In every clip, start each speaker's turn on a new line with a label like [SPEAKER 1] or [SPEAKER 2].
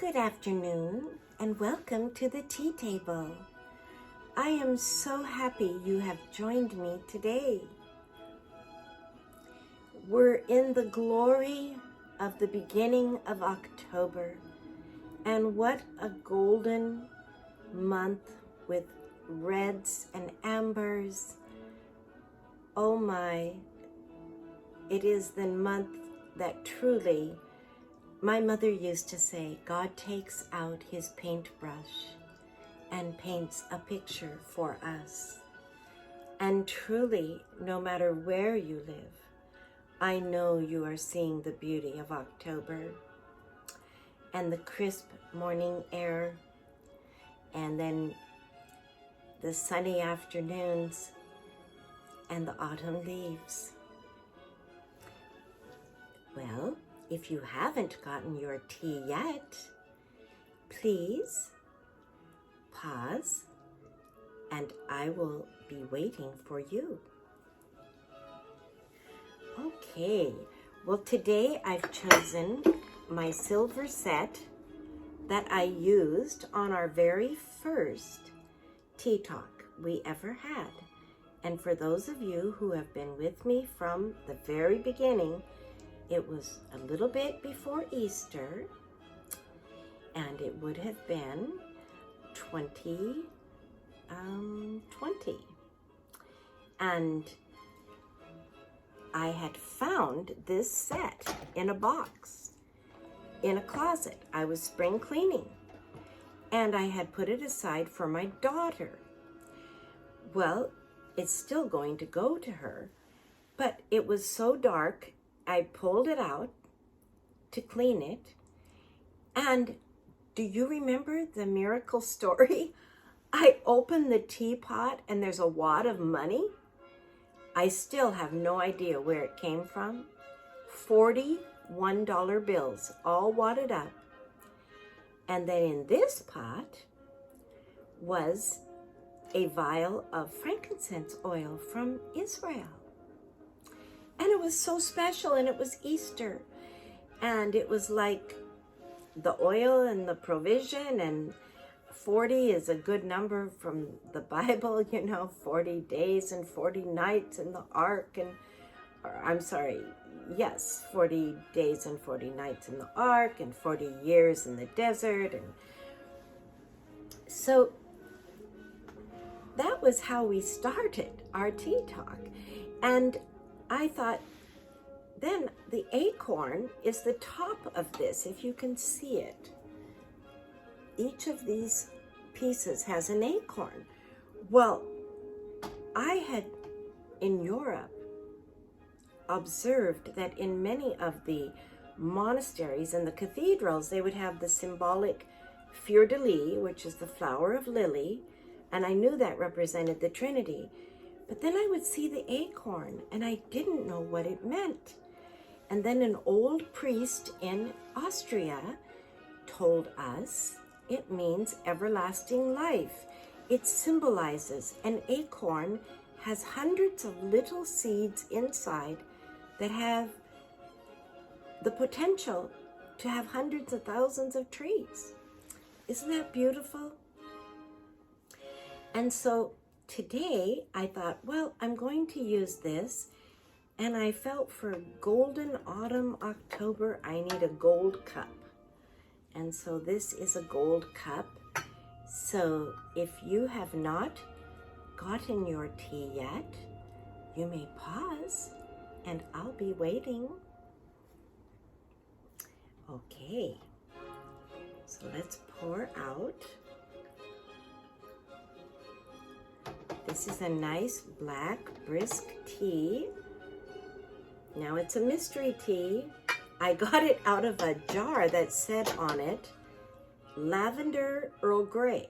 [SPEAKER 1] Good afternoon and welcome to the tea table. I am so happy you have joined me today. We're in the glory of the beginning of October, and what a golden month with reds and ambers. Oh my, it is the month that truly, my mother used to say, God takes out his paintbrush and paints a picture for us. And truly, no matter where you live, I know you are seeing the beauty of October and the crisp morning air, and then the sunny afternoons and the autumn leaves. Well, if you haven't gotten your tea yet, please pause and I will be waiting for you. Okay, well today I've chosen my silver set that I used on our very first tea talk we ever had. And for those of you who have been with me from the very beginning, it was a little bit before Easter, and it would have been 2020. And I had found this set in a box in a closet. I was spring cleaning, and I had put it aside for my daughter. Well, it's still going to go to her, but it was so dark, I pulled it out to clean it. And do you remember the miracle story? I opened the teapot and there's a wad of money. I still have no idea where it came from. $41 bills, all wadded up. And then in this pot was a vial of frankincense oil from Israel. And it was so special, and it was Easter. And it was like the oil and the provision, and 40 is a good number from the Bible, 40 days and 40 nights in the ark. Yes, 40 days and 40 nights in the ark, and 40 years in the desert. And so that was how we started our tea talk. And I thought, then the acorn is the top of this, if you can see it. Each of these pieces has an acorn. Well, I had, in Europe, observed that in many of the monasteries and the cathedrals, they would have the symbolic fleur-de-lis, which is the flower of lily, and I knew that represented the Trinity. But then I would see the acorn, and I didn't know what it meant. And then an old priest in Austria told us it means everlasting life. It symbolizes an acorn has hundreds of little seeds inside that have the potential to have hundreds of thousands of trees. Isn't that beautiful? And so today, I thought, well, I'm going to use this, and I felt for golden autumn October, I need a gold cup. And so this is a gold cup. So if you have not gotten your tea yet, you may pause, and I'll be waiting. Okay, so let's pour out. This is a nice black brisk tea. Now it's a mystery tea. I got it out of a jar that said on it, Lavender Earl Grey,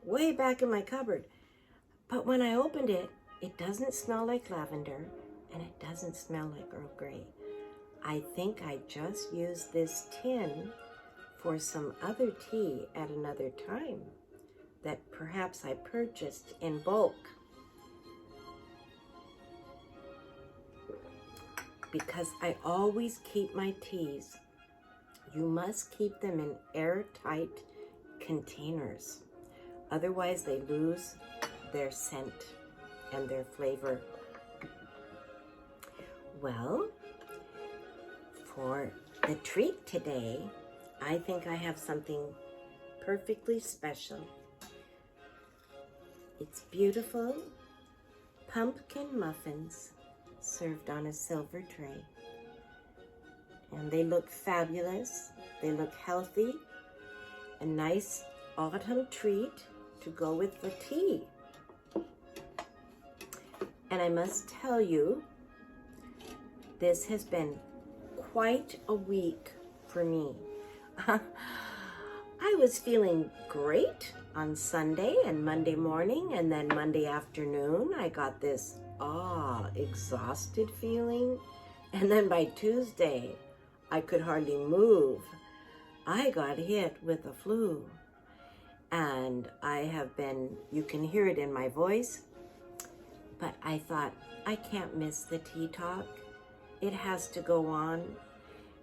[SPEAKER 1] way back in my cupboard. But when I opened it, it doesn't smell like lavender, and it doesn't smell like Earl Grey. I think I just used this tin for some other tea at another time that perhaps I purchased in bulk. Because I always keep my teas you must keep them in airtight containers. Otherwise, they lose their scent and their flavor. Well, for the treat today, I think I have something perfectly special. It's beautiful pumpkin muffins served on a silver tray. And they look fabulous. They look healthy. A nice autumn treat to go with the tea. And I must tell you, this has been quite a week for me. I was feeling great on Sunday and Monday morning, and then Monday afternoon I got this exhausted feeling, and then by Tuesday I could hardly move. I got hit with a flu, and I have been, you can hear it in my voice, but I thought, I can't miss the tea talk. It has to go on.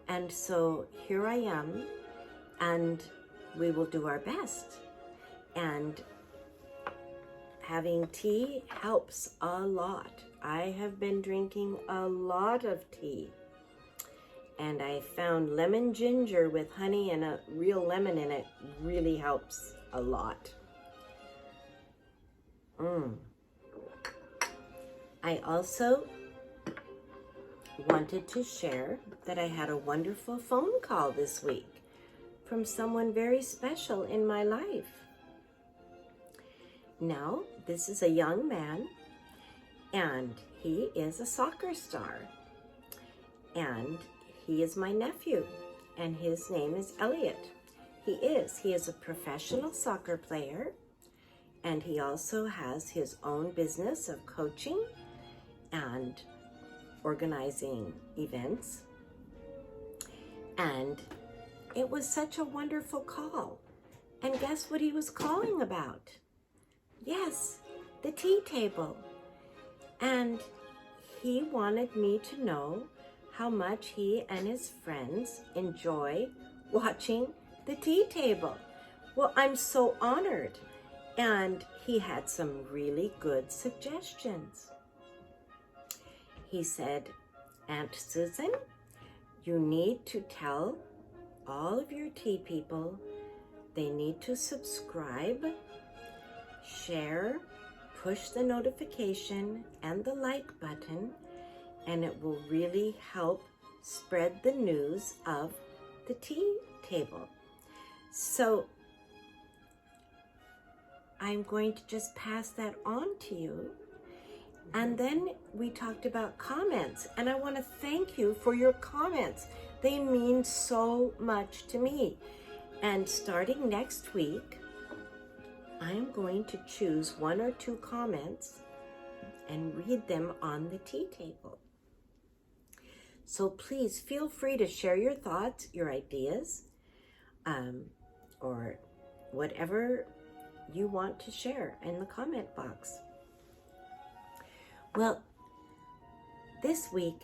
[SPEAKER 1] And so here I am, and we will do our best. And having tea helps a lot. I have been drinking a lot of tea. And I found lemon ginger with honey and a real lemon in it really helps a lot. I also wanted to share that I had a wonderful phone call this week from someone very special in my life. Now, this is a young man, and he is a soccer star, and he is my nephew, and his name is Elliot. He is a professional soccer player, and he also has his own business of coaching and organizing events. And it was such a wonderful call. And guess what he was calling about? Yes, the tea table. And he wanted me to know how much he and his friends enjoy watching the tea table. Well, I'm so honored. And he had some really good suggestions. He said, Aunt Susan, you need to tell all of your tea people they need to subscribe, share, push the notification and the like button, and it will really help spread the news of the tea table. So I'm going to just pass that on to you. And then we talked about comments, and I want to thank you for your comments. They mean so much to me. And starting next week, I am going to choose 1 or 2 comments and read them on the tea table. So please feel free to share your thoughts, your ideas, or whatever you want to share in the comment box. Well, this week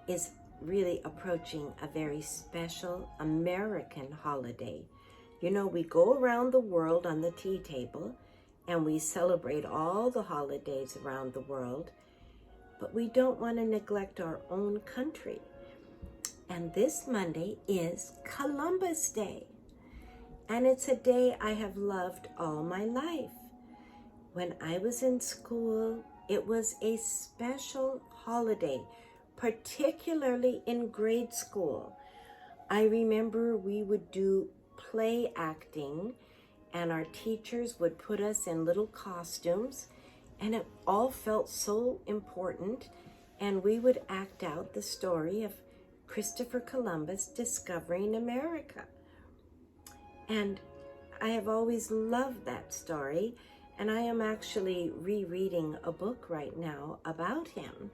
[SPEAKER 1] is really approaching a very special American holiday. You know, we go around the world on the tea table and we celebrate all the holidays around the world, but we don't want to neglect our own country. And this Monday is Columbus Day. And it's a day I have loved all my life. When I was in school, it was a special holiday, particularly in grade school. I remember we would do play acting, and our teachers would put us in little costumes, and it all felt so important, and we would act out the story of Christopher Columbus discovering America. And I have always loved that story, and I am actually rereading a book right now about him.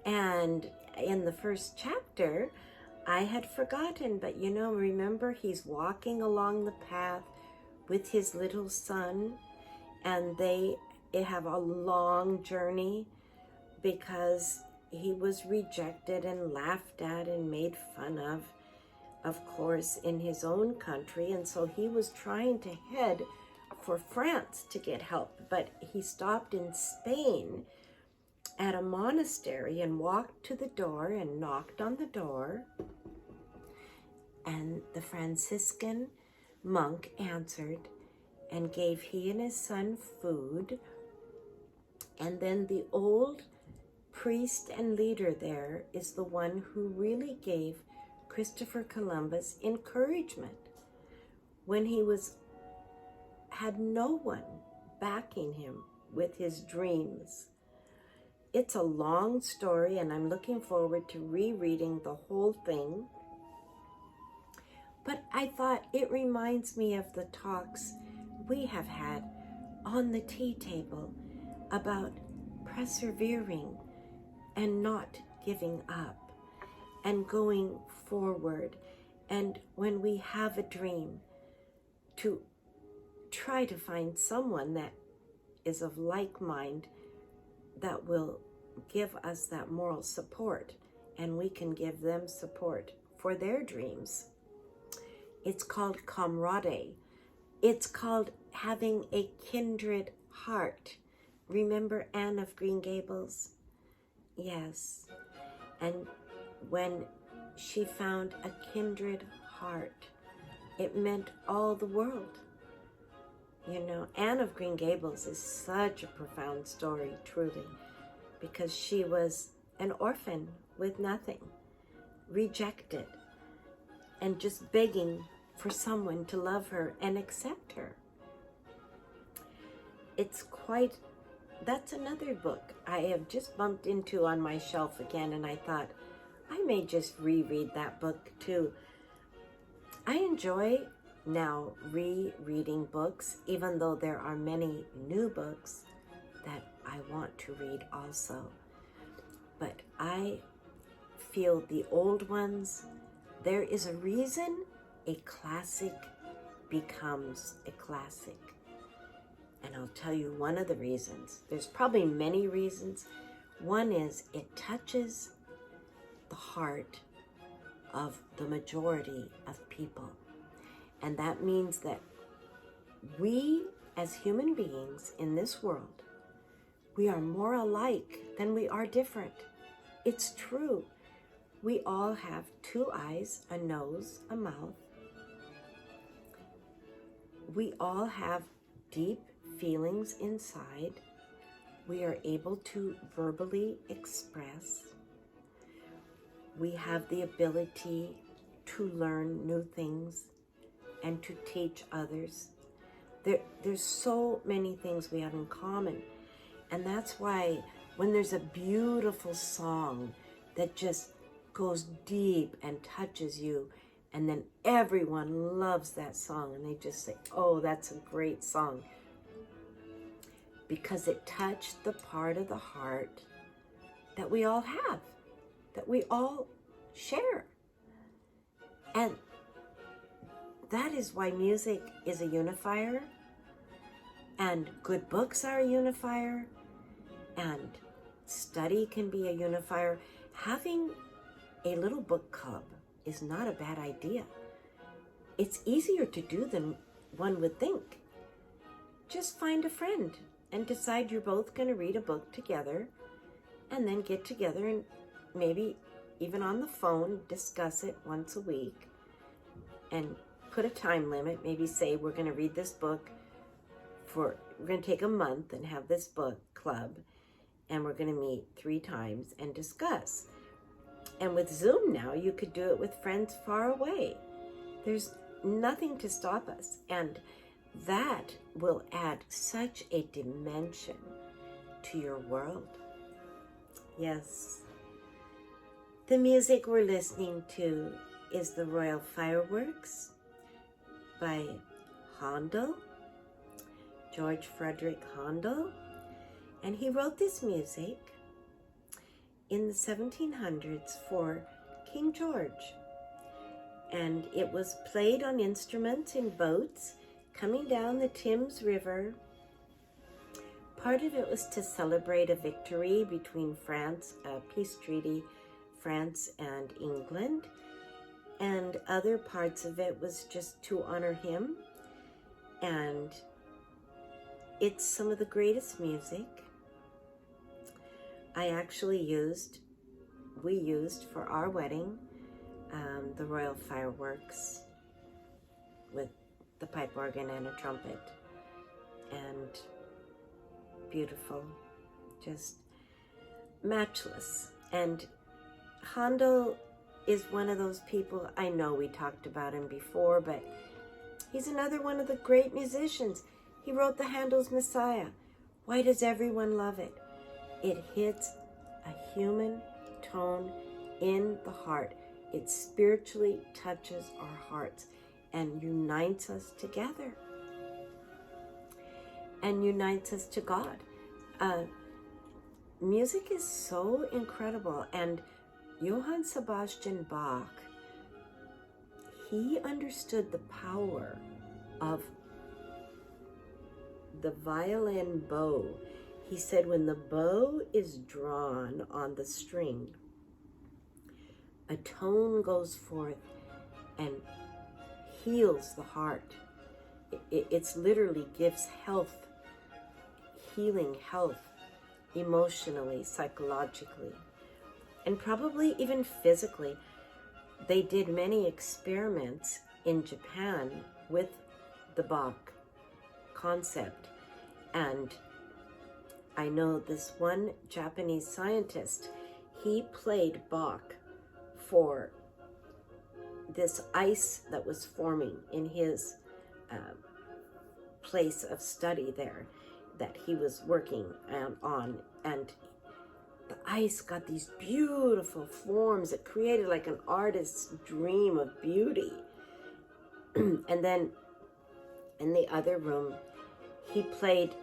[SPEAKER 1] And in the first chapter, I had forgotten, but you know, remember he's walking along the path with his little son, and they have a long journey because he was rejected and laughed at and made fun of of course, in his own country, and so he was trying to head for France to get help, but he stopped in Spain at a monastery and walked to the door and knocked on the door, and the Franciscan monk answered and gave he and his son food. And then the old priest and leader there is the one who really gave Christopher Columbus encouragement when he had no one backing him with his dreams. It's a long story, and I'm looking forward to rereading the whole thing. But I thought it reminds me of the talks we have had on the tea table about persevering and not giving up and going forward. And when we have a dream, to try to find someone that is of like mind that will give us that moral support, and we can give them support for their dreams. It's called camaraderie. It's called having a kindred heart. Remember Anne of Green Gables? Yes. And when she found a kindred heart, it meant all the world. You know, Anne of Green Gables is such a profound story, truly, because she was an orphan with nothing, rejected, and just begging for someone to love her and accept her. That's another book I have just bumped into on my shelf again, and I thought I may just reread that book too. I enjoy now rereading books, even though there are many new books that I want to read also. But I feel the old ones, there is a reason a classic becomes a classic. And I'll tell you one of the reasons. There's probably many reasons. One is it touches the heart of the majority of people. And that means that we, as human beings in this world, we are more alike than we are different. It's true. We all have two eyes, a nose, a mouth. We all have deep feelings inside. We are able to verbally express. We have the ability to learn new things and to teach others. There's so many things we have in common. And that's why when there's a beautiful song that just goes deep and touches you, and then everyone loves that song and they just say, oh, that's a great song, because it touched the part of the heart that we all have, that we all share. And that is why music is a unifier, and good books are a unifier, and study can be a unifier. Having a little book club is not a bad idea. It's easier to do than one would think. Just find a friend and decide you're both going to read a book together, and then get together and maybe even on the phone discuss it once a week, and put a time limit. Maybe say we're going to read this book we're going to take a month and have this book club, and we're going to meet 3 times and discuss. And with Zoom now, you could do it with friends far away. There's nothing to stop us. And that will add such a dimension to your world. Yes. The music we're listening to is The Royal Fireworks by Handel, George Frederick Handel. And he wrote this music in the 1700s for King George. And it was played on instruments in boats coming down the Thames River. Part of it was to celebrate a victory between France, a peace treaty, France and England. and other parts of it was just to honor him. And it's some of the greatest music. We used for our wedding, the royal fireworks with the pipe organ and a trumpet, and beautiful, just matchless. And Handel is one of those people, I know we talked about him before, but he's another one of the great musicians. He wrote the Handel's Messiah. Why does everyone love it? It hits a human tone in the heart. It spiritually touches our hearts and unites us together and unites us to God. Music is so incredible, and Johann Sebastian Bach, he understood the power of the violin bow. He said when the bow is drawn on the string, a tone goes forth and heals the heart. It's literally gives health, healing health, emotionally, psychologically, and probably even physically. They did many experiments in Japan with the Bach concept, and I know this one Japanese scientist, he played Bach for this ice that was forming in his place of study there that he was working on, and the ice got these beautiful forms. It created like an artist's dream of beauty. And then in the other room, he played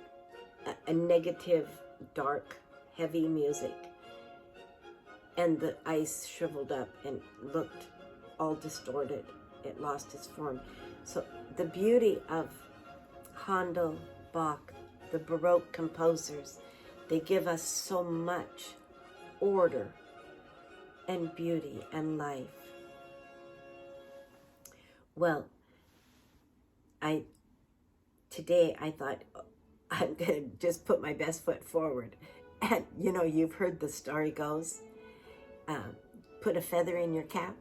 [SPEAKER 1] a negative, dark, heavy music, and the ice shriveled up and looked all distorted. It lost its form. So the beauty of Handel, Bach, the Baroque composers, they give us so much order and beauty and life. Well, today I thought, I'm going to just put my best foot forward. And you've heard the story goes, put a feather in your cap.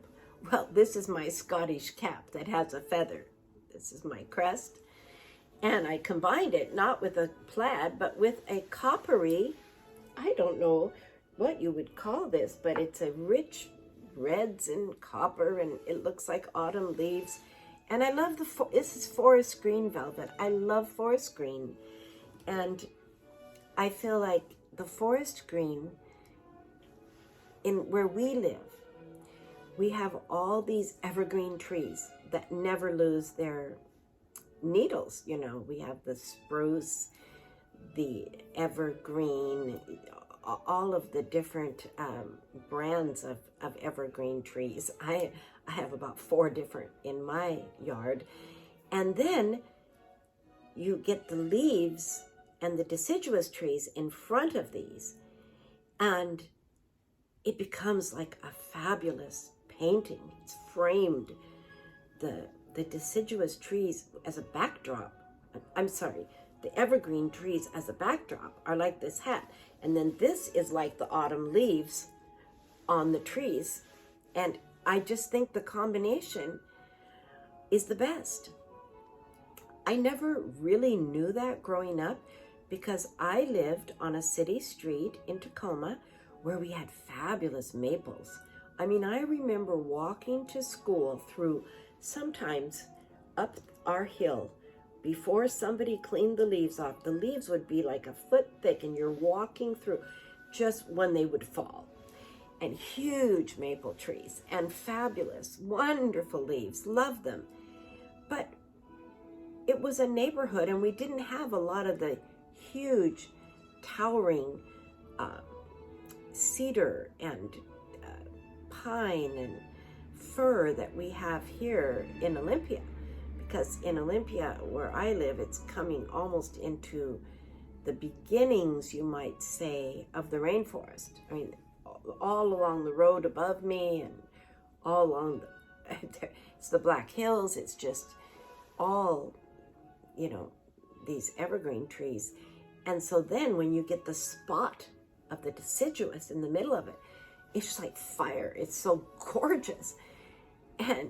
[SPEAKER 1] Well, this is my Scottish cap that has a feather. This is my crest. And I combined it not with a plaid, but with a coppery, I don't know what you would call this, but it's a rich reds and copper, and it looks like autumn leaves. And I love this is forest green velvet. I love forest green. And I feel like the forest green, in where we live, we have all these evergreen trees that never lose their needles. We have the spruce, the evergreen, all of the different brands of evergreen trees. I have about 4 different in my yard. And then you get the leaves and the deciduous trees in front of these, and it becomes like a fabulous painting. It's framed, the deciduous trees as a backdrop. I'm sorry, the evergreen trees as a backdrop are like this hat. And then this is like the autumn leaves on the trees. And I just think the combination is the best. I never really knew that growing up, because I lived on a city street in Tacoma where we had fabulous maples. I mean, I remember walking to school through, sometimes up our hill, before somebody cleaned the leaves off. The leaves would be like a foot thick, and you're walking through just when they would fall. And huge maple trees and fabulous, wonderful leaves. Love them. But it was a neighborhood, and we didn't have a lot of the huge, towering cedar and pine and fir that we have here in Olympia. Because in Olympia, where I live, it's coming almost into the beginnings, you might say, of the rainforest. I mean, all along the road above me and all along it's the Black Hills. It's just all, you know, these evergreen trees. And so then when you get the spot of the deciduous in the middle of it, it's just like fire. It's so gorgeous. And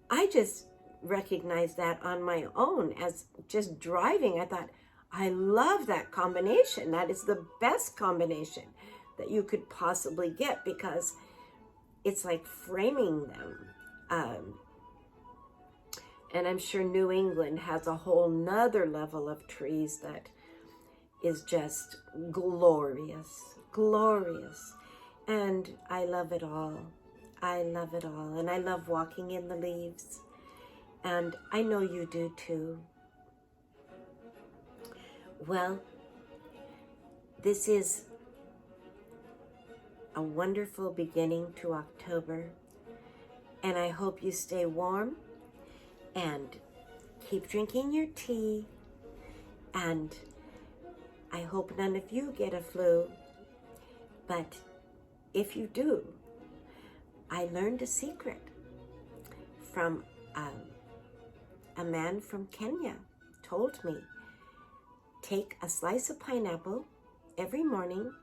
[SPEAKER 1] I just recognized that on my own as just driving. I thought, I love that combination. That is the best combination that you could possibly get, because it's like framing them. And I'm sure New England has a whole nother level of trees that is just glorious, glorious. And I love it all. I love it all. And I love walking in the leaves. And I know you do too. Well, this is a wonderful beginning to October. And I hope you stay warm and keep drinking your tea. And I hope none of you get a flu. But if you do, I learned a secret from a man from Kenya. Told me, take a slice of pineapple every morning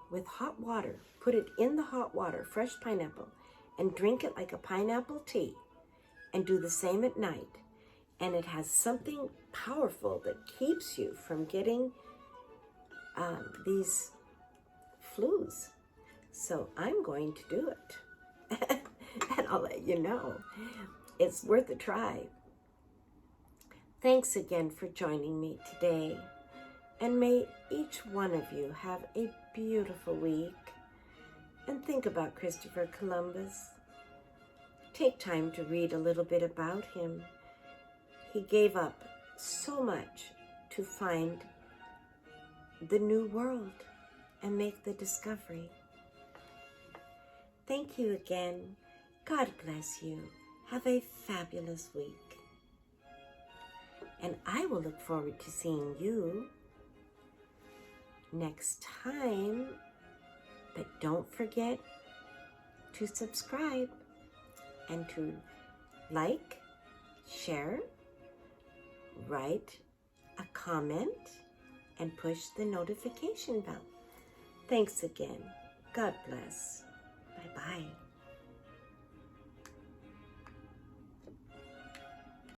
[SPEAKER 1] with hot water. Put it in the hot water, fresh pineapple, and drink it like a pineapple tea. And do the same at night. And it has something powerful that keeps you from getting these flus. So I'm going to do it. And I'll let you know. It's worth a try. Thanks again for joining me today. And may each one of you have a beautiful week. And think about Christopher Columbus. Take time to read a little bit about him. He gave up so much to find the new world and make the discovery. Thank you again. God bless you. Have a fabulous week. And I will look forward to seeing you next time. But don't forget to subscribe and to like, share, write a comment, and push the notification bell. Thanks again. God bless. Bye-bye.